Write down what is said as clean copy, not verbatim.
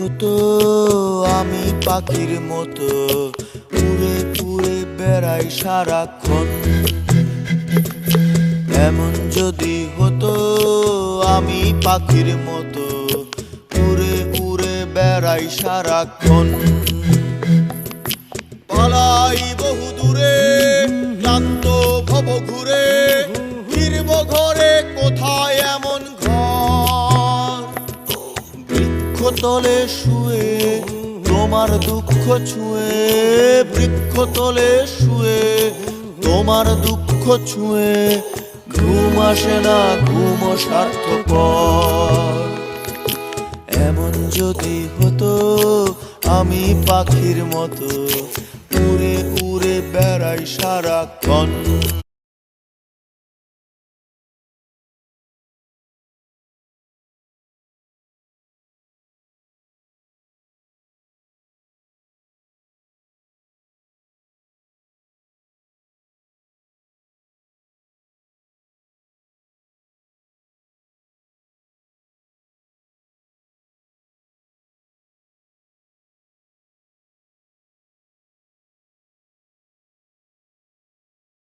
হতো আমি পাখির মতো উড়ে উড়ে বেড়াই সারাক্ষণ। এমন যদি হতো আমি পাখির মতো উড়ে উড়ে বেড়াই সারাক্ষণ। পালাই বহু দূরে ক্লান্ত ভব ঘুরে, ফিরব ঘরে কোথায় এমন ঘর। বৃক্ষতলে শুয়ে তোমার দুঃখ ছুঁয়ে, বৃক্ষতলে শুয়ে তোমার দুঃখ ছুঁয়ে, ঘুম আসে না ঘুমও স্বার্থপর। এমন যদি হতো আমি পাখির মতো উড়ে উড়ে বেড়াই সারাক্ষণ।